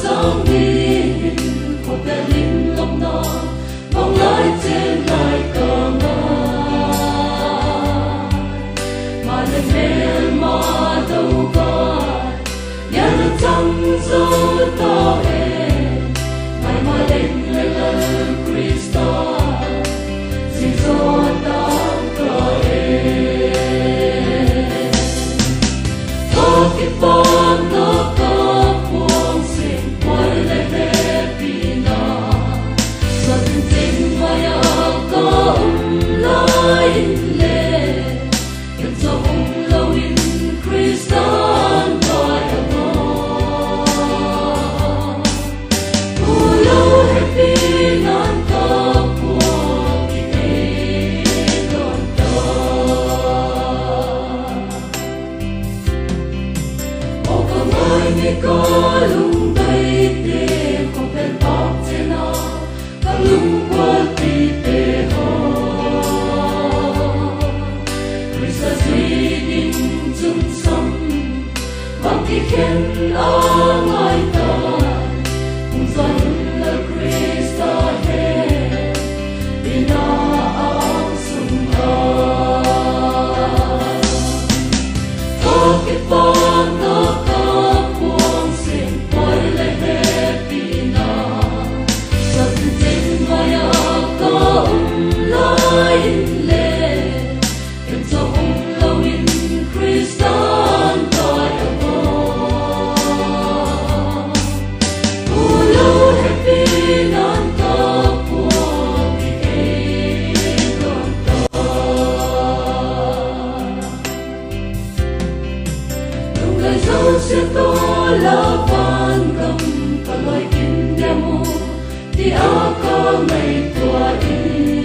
trong nhìn một cái linh lòng nó mong lại trên lại cờ mà lên đêm mà đâu có nhà nước trắng dấu to em ngày mai lên lên Christo chỉ do ta cờ em có cái phong nó có cuồng sinh quay lại happy na giọt tình mai có lại lệ em cho lâu in Christian đòi lâu happy nan có cuồng kỳ đòn ngày có lung bay tê không bên tóc trên nó các lung qua tì tê hồ Christ duy định chung sống bằng kỳ khen ở ngoài đời cùng dõi là Christ hết vì nó áo sung có cái phong nó sẽ to là van cầm cả loài kim đêm mù thì áo có ngày tua in